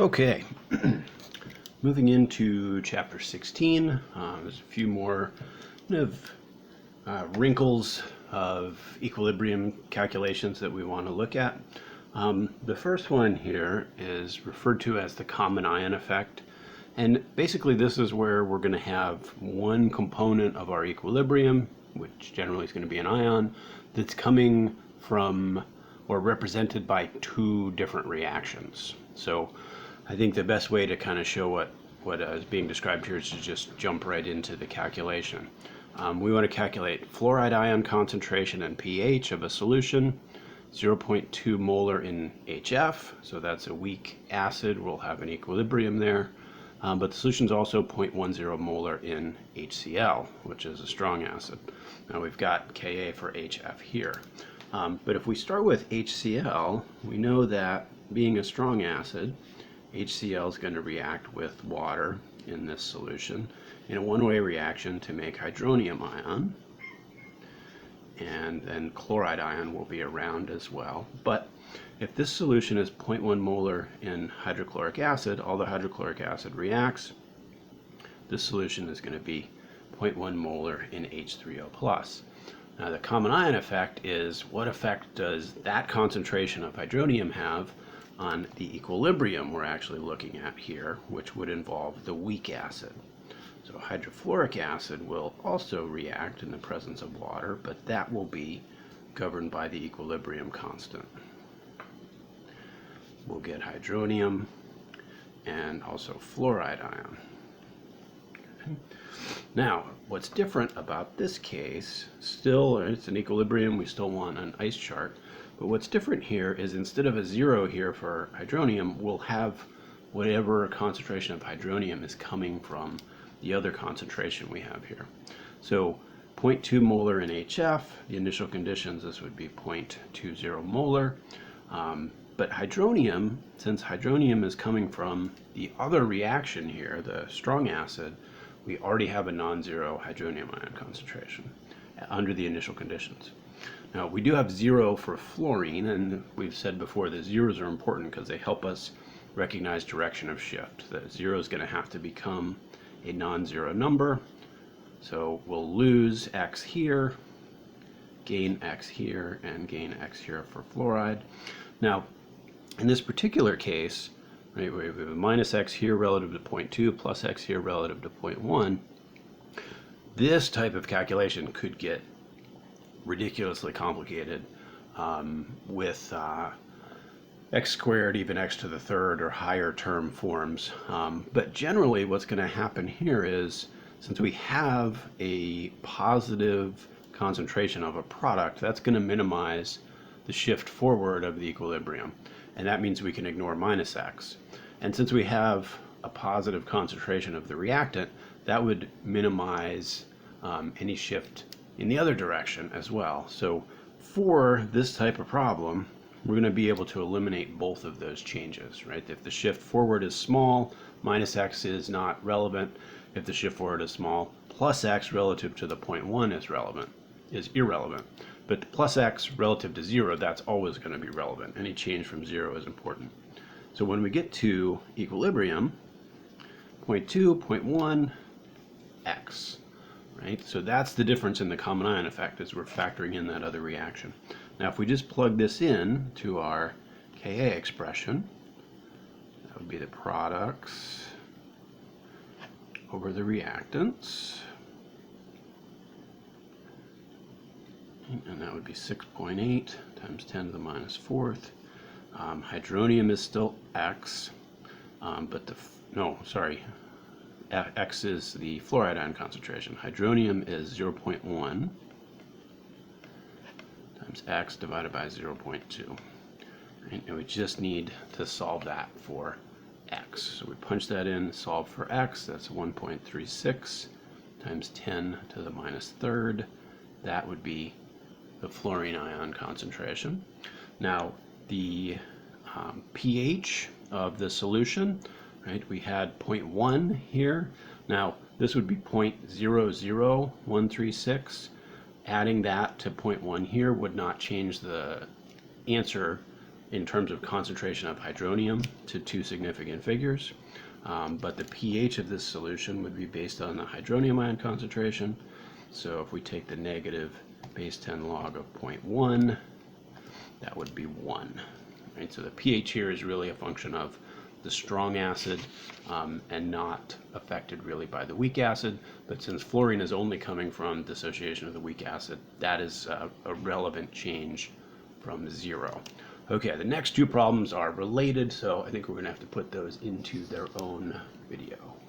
Okay, moving into chapter 16, there's a few more kind of wrinkles of equilibrium calculations that we want to look at. The first one here is referred to as the common ion effect. And basically this is where we're going to have one component of our equilibrium, which generally is going to be an ion, that's coming from or represented by two different reactions. So I think the best way to kind of show what is being described here is to just jump right into the calculation. We want to calculate fluoride ion concentration and pH of a solution, 0.2 molar in HF, so that's a weak acid. We'll have an equilibrium there. But the solution is also 0.10 molar in HCl, which is a strong acid. Now we've got Ka for HF here. But if we start with HCl, we know that being a strong acid, HCl is going to react with water in this solution in a one-way reaction to make hydronium ion. And then chloride ion will be around as well. But if this solution is 0.1 molar in hydrochloric acid, all the hydrochloric acid reacts. This solution is going to be 0.1 molar in H3O+. Now the common ion effect is what effect does that concentration of hydronium have on the equilibrium we're actually looking at here, which would involve the weak acid. So hydrofluoric acid will also react in the presence of water, but that will be governed by the equilibrium constant. We'll get hydronium and also fluoride ion. Okay. Now, what's different about this case, still it's an equilibrium, we still want an ice chart, but what's different here is instead of a 0 here for hydronium, we'll have whatever concentration of hydronium is coming from the other concentration we have here. So 0.2 molar in HF, the initial conditions, this would be 0.20 molar. But hydronium, since hydronium is coming from the other reaction here, the strong acid, we already have a non-zero hydronium ion concentration under the initial conditions. Now we do have 0 for fluorine, and we've said before that zeros are important because they help us recognize direction of shift. The 0 is going to have to become a non-zero number, so we'll lose x here, gain x here, and gain x here for fluoride. Now in this particular case, right, we have a minus x here relative to 0.2 plus x here relative to 0.1. This type of calculation could get ridiculously complicated with x squared, even x to the third, or higher term forms. But generally what's going to happen here is, since we have a positive concentration of a product, that's going to minimize the shift forward of the equilibrium. And that means we can ignore minus x. And since we have a positive concentration of the reactant, that would minimize any shift in the other direction as well. So for this type of problem, we're going to be able to eliminate both of those changes, right? If the shift forward is small, minus x is not relevant. If the shift forward is small, plus x relative to the 0.1 is irrelevant. But the plus x relative to 0, that's always going to be relevant. Any change from 0 is important. So when we get to equilibrium, 0.2, 0.1, x. Right? So that's the difference in the common ion effect, as we're factoring in that other reaction. Now if we just plug this in to our Ka expression, that would be the products over the reactants. And that would be 6.8 times 10 to the minus fourth. Hydronium is still x, but x is the fluoride ion concentration. Hydronium is 0.1 times x divided by 0.2. Right? And we just need to solve that for x. So we punch that in, solve for x. That's 1.36 times 10 to the minus third. That would be the fluorine ion concentration. Now the pH of the solution, right, we had 0.1 here. Now this would be 0.00136. Adding that to 0.1 here would not change the answer in terms of concentration of hydronium to 2 significant figures, but the pH of this solution would be based on the hydronium ion concentration. So if we take the negative base 10 log of 0.1, that would be 1. Right? So the pH here is really a function of the strong acid and not affected really by the weak acid. But since fluorine is only coming from dissociation of the weak acid, that is a relevant change from 0. Okay, the next two problems are related, so I think we're going to have to put those into their own video.